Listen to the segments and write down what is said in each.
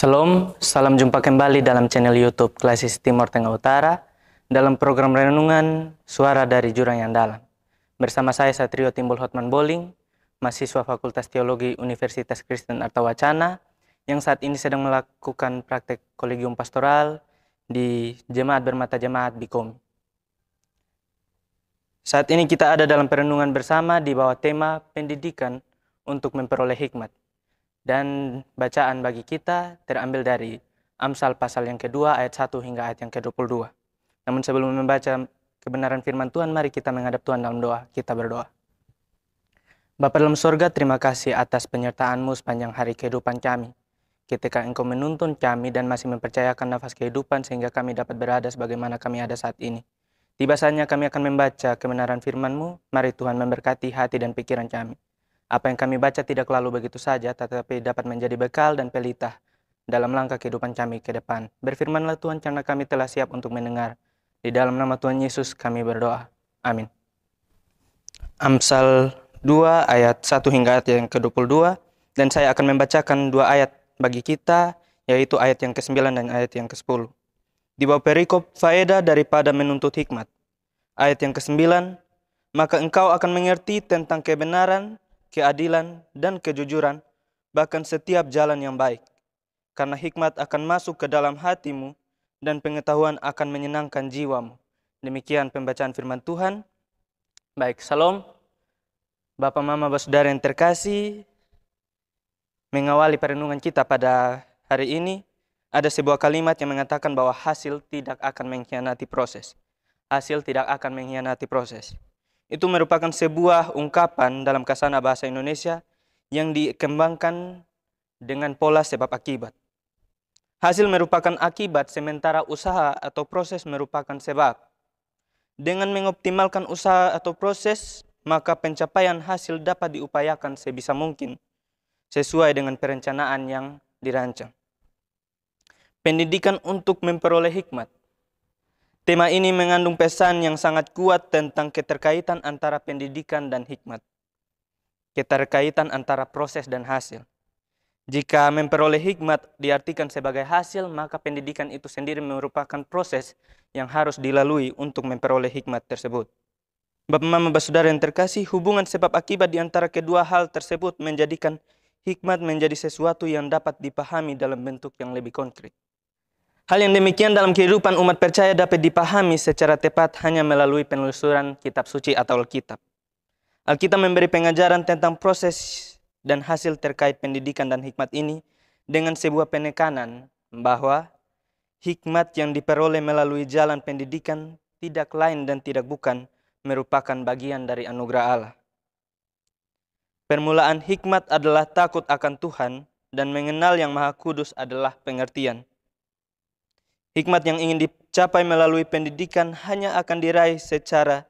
Shalom, salam jumpa kembali dalam channel YouTube Klasis Timur Tengah Utara dalam program renungan Suara dari Jurang yang Dalam. Bersama saya Satrio Timbul Hotman Boling, mahasiswa Fakultas Teologi Universitas Kristen Artawacana yang saat ini sedang melakukan praktek kolegium pastoral di Jemaat Bermata Jemaat Bikomi. Saat ini kita ada dalam perenungan bersama di bawah tema pendidikan untuk memperoleh hikmat. Dan bacaan bagi kita terambil dari Amsal pasal yang kedua ayat 1 hingga ayat yang ke-22. Namun sebelum membaca kebenaran firman Tuhan, mari kita menghadap Tuhan dalam doa. Kita berdoa. Bapa dalam sorga, terima kasih atas penyertaan-Mu sepanjang hari kehidupan kami. Ketika Engkau menuntun kami dan masih mempercayakan nafas kehidupan sehingga kami dapat berada sebagaimana kami ada saat ini. Tiba saatnya kami akan membaca kebenaran firman-Mu. Mari Tuhan memberkati hati dan pikiran kami. Apa yang kami baca tidak lalu begitu saja, tetapi dapat menjadi bekal dan pelita dalam langkah kehidupan kami ke depan. Berfirmanlah Tuhan, karena kami telah siap untuk mendengar. Di dalam nama Tuhan Yesus kami berdoa. Amin. Amsal 2 ayat 1 hingga ayat yang ke-22. Dan saya akan membacakan 2 ayat bagi kita, yaitu ayat yang ke-9 dan ayat yang ke-10. Di bawah perikop faedah daripada menuntut hikmat. Ayat yang ke-9, maka engkau akan mengerti tentang kebenaran, keadilan, dan kejujuran, bahkan setiap jalan yang baik. Karena hikmat akan masuk ke dalam hatimu, dan pengetahuan akan menyenangkan jiwamu. Demikian pembacaan firman Tuhan. Baik, salam. Bapak, Mama, Saudara yang terkasih, mengawali perenungan kita pada hari ini, ada sebuah kalimat yang mengatakan bahwa hasil tidak akan mengkhianati proses. Hasil tidak akan mengkhianati proses. Itu merupakan sebuah ungkapan dalam kasana bahasa Indonesia yang dikembangkan dengan pola sebab akibat. Hasil merupakan akibat, sementara usaha atau proses merupakan sebab. Dengan mengoptimalkan usaha atau proses, maka pencapaian hasil dapat diupayakan sebisa mungkin sesuai dengan perencanaan yang dirancang. Pendidikan untuk memperoleh hikmat. Tema ini mengandung pesan yang sangat kuat tentang keterkaitan antara pendidikan dan hikmat. Keterkaitan antara proses dan hasil. Jika memperoleh hikmat diartikan sebagai hasil, maka pendidikan itu sendiri merupakan proses yang harus dilalui untuk memperoleh hikmat tersebut. Bapak, Mama, Saudara yang terkasih, hubungan sebab akibat di antara kedua hal tersebut menjadikan hikmat menjadi sesuatu yang dapat dipahami dalam bentuk yang lebih konkret. Hal yang demikian dalam kehidupan umat percaya dapat dipahami secara tepat hanya melalui penelusuran kitab suci atau Alkitab. Alkitab memberi pengajaran tentang proses dan hasil terkait pendidikan dan hikmat ini dengan sebuah penekanan bahwa hikmat yang diperoleh melalui jalan pendidikan tidak lain dan tidak bukan merupakan bagian dari anugerah Allah. Permulaan hikmat adalah takut akan Tuhan dan mengenal Yang Maha Kudus adalah pengertian. Hikmat yang ingin dicapai melalui pendidikan hanya akan diraih secara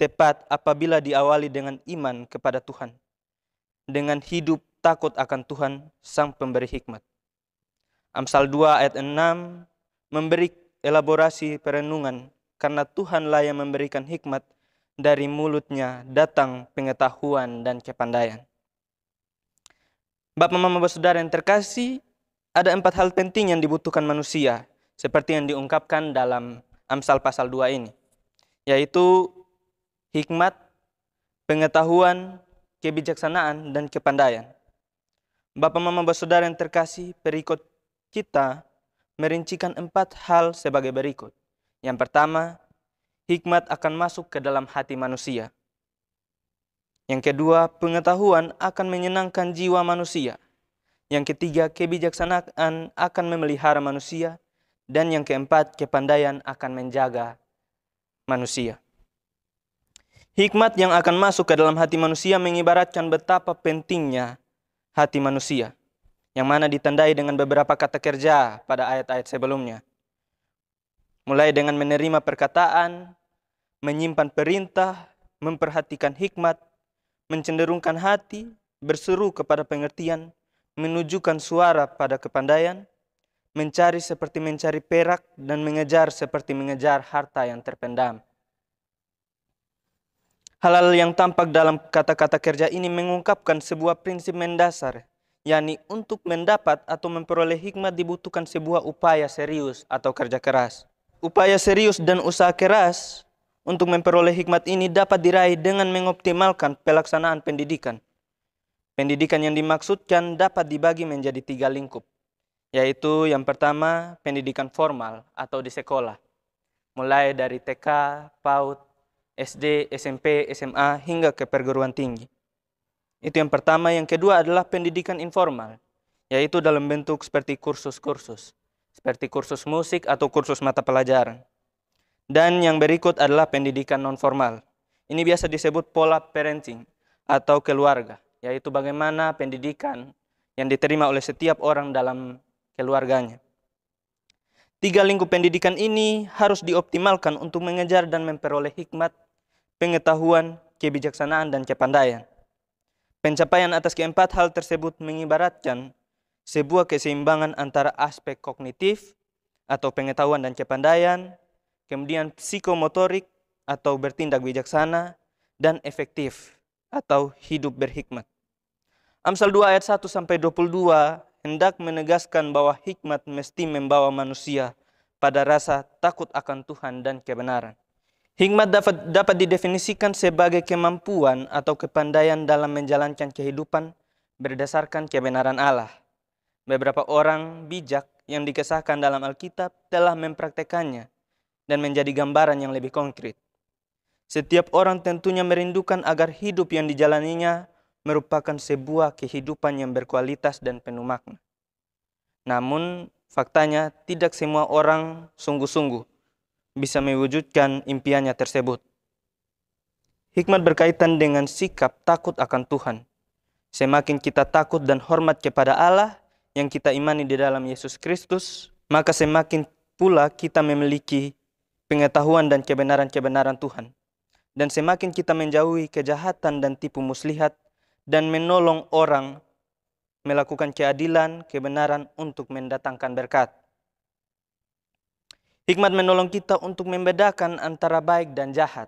tepat apabila diawali dengan iman kepada Tuhan. Dengan hidup takut akan Tuhan, Sang Pemberi hikmat. Amsal 2 ayat 6 memberi elaborasi perenungan, karena Tuhanlah yang memberikan hikmat, dari mulutnya datang pengetahuan dan kepandaian. Bapak, Mama, Saudara yang terkasih, ada 4 hal penting yang dibutuhkan manusia, seperti yang diungkapkan dalam Amsal pasal 2 ini, yaitu hikmat, pengetahuan, kebijaksanaan, dan kepandaian. Bapak, Mama, Saudara yang terkasih, perikop kita merincikan 4 hal sebagai berikut. Yang pertama, hikmat akan masuk ke dalam hati manusia. Yang kedua, pengetahuan akan menyenangkan jiwa manusia. Yang ketiga, kebijaksanaan akan memelihara manusia. Dan yang keempat, kepandaian akan menjaga manusia. Hikmat yang akan masuk ke dalam hati manusia mengibaratkan betapa pentingnya hati manusia, yang mana ditandai dengan beberapa kata kerja pada ayat-ayat sebelumnya. Mulai dengan menerima perkataan, menyimpan perintah, memperhatikan hikmat, mencenderungkan hati, berseru kepada pengertian, menunjukkan suara pada kepandaian, mencari seperti mencari perak, dan mengejar seperti mengejar harta yang terpendam. Hal-hal yang tampak dalam kata-kata kerja ini mengungkapkan sebuah prinsip mendasar yakni untuk mendapat atau memperoleh hikmat dibutuhkan sebuah upaya serius atau kerja keras. Upaya serius dan usaha keras untuk memperoleh hikmat ini dapat diraih dengan mengoptimalkan pelaksanaan pendidikan. Pendidikan yang dimaksudkan dapat dibagi menjadi 3 lingkup, yaitu yang pertama pendidikan formal atau di sekolah, mulai dari TK, PAUD, SD, SMP, SMA, hingga ke perguruan tinggi. Itu yang pertama. Yang kedua adalah pendidikan informal, yaitu dalam bentuk seperti kursus-kursus, seperti kursus musik atau kursus mata pelajaran. Dan yang berikut adalah pendidikan non-formal. Ini biasa disebut pola parenting atau keluarga, yaitu bagaimana pendidikan yang diterima oleh setiap orang dalam keluarganya. 3 lingkup pendidikan ini harus dioptimalkan untuk mengejar dan memperoleh hikmat, pengetahuan, kebijaksanaan, dan kepandaian. Pencapaian atas keempat hal tersebut mengibaratkan sebuah keseimbangan antara aspek kognitif atau pengetahuan dan kepandaian, kemudian psikomotorik atau bertindak bijaksana, dan efektif atau hidup berhikmat. Amsal 2 ayat 1-22 hendak menegaskan bahwa hikmat mesti membawa manusia pada rasa takut akan Tuhan dan kebenaran. Hikmat dapat didefinisikan sebagai kemampuan atau kepandaian dalam menjalankan kehidupan berdasarkan kebenaran Allah. Beberapa orang bijak yang dikisahkan dalam Alkitab telah mempraktekannya dan menjadi gambaran yang lebih konkret. Setiap orang tentunya merindukan agar hidup yang dijalaninya merupakan sebuah kehidupan yang berkualitas dan penuh makna. Namun, faktanya tidak semua orang sungguh-sungguh bisa mewujudkan impiannya tersebut. Hikmat berkaitan dengan sikap takut akan Tuhan. Semakin kita takut dan hormat kepada Allah yang kita imani di dalam Yesus Kristus, maka semakin pula kita memiliki pengetahuan dan kebenaran-kebenaran Tuhan. Dan semakin kita menjauhi kejahatan dan tipu muslihat dan menolong orang melakukan keadilan, kebenaran untuk mendatangkan berkat. Hikmat menolong kita untuk membedakan antara baik dan jahat,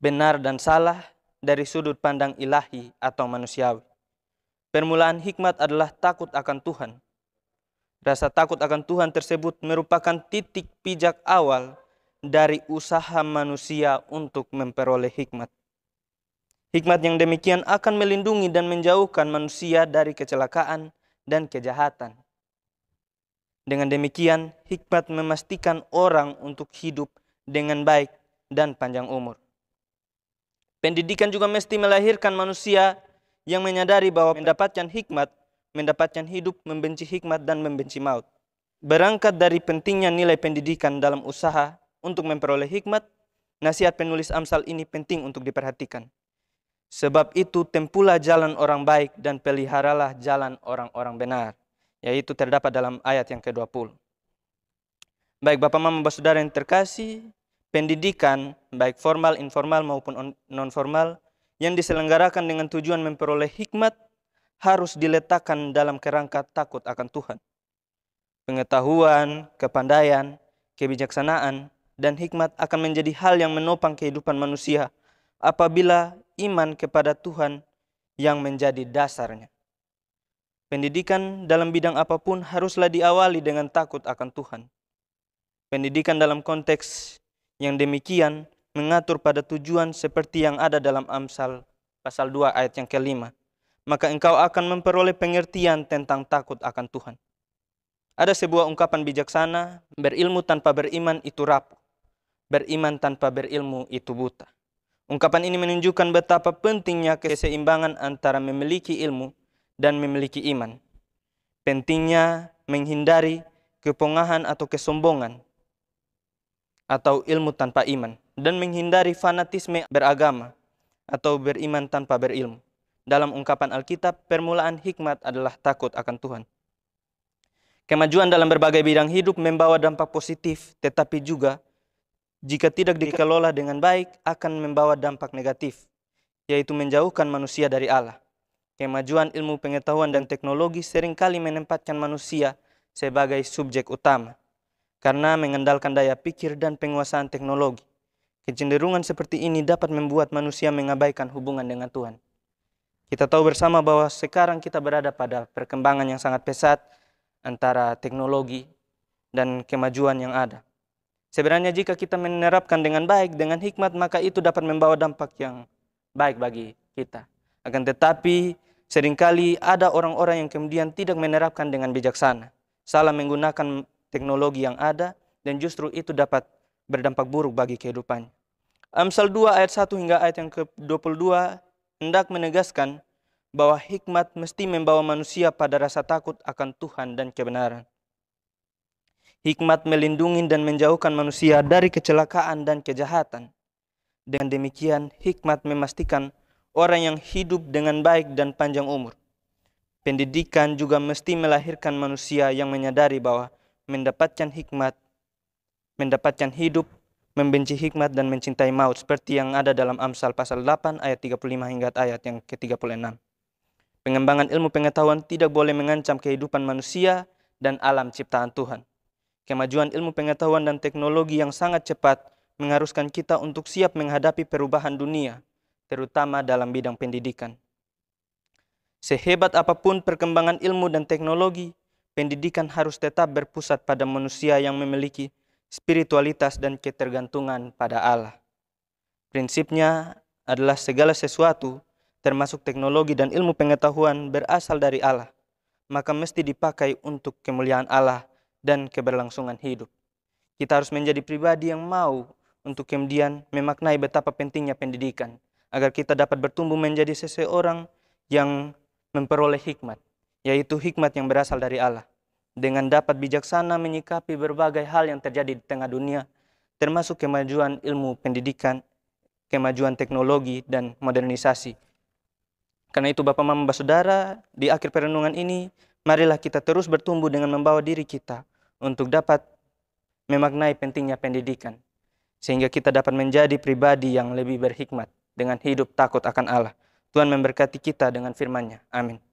benar dan salah dari sudut pandang ilahi atau manusiawi. Permulaan hikmat adalah takut akan Tuhan. Rasa takut akan Tuhan tersebut merupakan titik pijak awal dari usaha manusia untuk memperoleh hikmat. Hikmat yang demikian akan melindungi dan menjauhkan manusia dari kecelakaan dan kejahatan. Dengan demikian, hikmat memastikan orang untuk hidup dengan baik dan panjang umur. Pendidikan juga mesti melahirkan manusia yang menyadari bahwa mendapatkan hikmat, mendapatkan hidup, membenci hikmat, dan membenci maut. Berangkat dari pentingnya nilai pendidikan dalam usaha untuk memperoleh hikmat, nasihat penulis Amsal ini penting untuk diperhatikan. Sebab itu tempuhlah jalan orang baik dan peliharalah jalan orang-orang benar. Yaitu terdapat dalam ayat yang ke-20. Baik Bapak Mama Bapak Saudara yang terkasih, pendidikan baik formal, informal maupun non-formal yang diselenggarakan dengan tujuan memperoleh hikmat harus diletakkan dalam kerangka takut akan Tuhan. Pengetahuan, kepandaian, kebijaksanaan, dan hikmat akan menjadi hal yang menopang kehidupan manusia apabila iman kepada Tuhan yang menjadi dasarnya. Pendidikan dalam bidang apapun haruslah diawali dengan takut akan Tuhan. Pendidikan dalam konteks yang demikian mengatur pada tujuan seperti yang ada dalam Amsal pasal 2 ayat yang ke-5. Maka engkau akan memperoleh pengertian tentang takut akan Tuhan. Ada sebuah ungkapan bijaksana, berilmu tanpa beriman itu rapuh. Beriman tanpa berilmu itu buta. Ungkapan ini menunjukkan betapa pentingnya keseimbangan antara memiliki ilmu dan memiliki iman. Pentingnya menghindari kepongahan atau kesombongan atau ilmu tanpa iman, dan menghindari fanatisme beragama atau beriman tanpa berilmu. Dalam ungkapan Alkitab, permulaan hikmat adalah takut akan Tuhan. Kemajuan dalam berbagai bidang hidup membawa dampak positif, tetapi juga jika tidak dikelola dengan baik akan membawa dampak negatif, yaitu menjauhkan manusia dari Allah. Kemajuan ilmu pengetahuan dan teknologi seringkali menempatkan manusia sebagai subjek utama karena mengandalkan daya pikir dan penguasaan teknologi. Kecenderungan seperti ini dapat membuat manusia mengabaikan hubungan dengan Tuhan. Kita tahu bersama bahwa sekarang kita berada pada perkembangan yang sangat pesat antara teknologi dan kemajuan yang ada. Sebenarnya jika kita menerapkan dengan baik, dengan hikmat, maka itu dapat membawa dampak yang baik bagi kita. Akan tetapi seringkali ada orang-orang yang kemudian tidak menerapkan dengan bijaksana, salah menggunakan teknologi yang ada, dan justru itu dapat berdampak buruk bagi kehidupannya. Amsal 2 ayat 1 hingga ayat yang ke-22 hendak menegaskan bahwa hikmat mesti membawa manusia pada rasa takut akan Tuhan dan kebenaran. Hikmat melindungi dan menjauhkan manusia dari kecelakaan dan kejahatan. Dengan demikian, hikmat memastikan orang yang hidup dengan baik dan panjang umur. Pendidikan juga mesti melahirkan manusia yang menyadari bahwa mendapatkan hikmat, mendapatkan hidup, membenci hikmat dan mencintai maut, seperti yang ada dalam Amsal pasal 8 ayat 35 hingga ayat yang ke-36. Pengembangan ilmu pengetahuan tidak boleh mengancam kehidupan manusia dan alam ciptaan Tuhan. Kemajuan ilmu pengetahuan dan teknologi yang sangat cepat mengharuskan kita untuk siap menghadapi perubahan dunia, terutama dalam bidang pendidikan. Sehebat apapun perkembangan ilmu dan teknologi, pendidikan harus tetap berpusat pada manusia yang memiliki spiritualitas dan ketergantungan pada Allah. Prinsipnya adalah segala sesuatu, termasuk teknologi dan ilmu pengetahuan, berasal dari Allah, maka mesti dipakai untuk kemuliaan Allah dan keberlangsungan hidup. Kita harus menjadi pribadi yang mau untuk kemudian memaknai betapa pentingnya pendidikan, agar kita dapat bertumbuh menjadi seseorang yang memperoleh hikmat, yaitu hikmat yang berasal dari Allah, dengan dapat bijaksana menyikapi berbagai hal yang terjadi di tengah dunia, termasuk kemajuan ilmu pendidikan, kemajuan teknologi, dan modernisasi. Karena itu Bapak Mama Saudara, di akhir perenungan ini, marilah kita terus bertumbuh dengan membawa diri kita untuk dapat memaknai pentingnya pendidikan, sehingga kita dapat menjadi pribadi yang lebih berhikmat dengan hidup takut akan Allah. Tuhan memberkati kita dengan firman-Nya. Amin.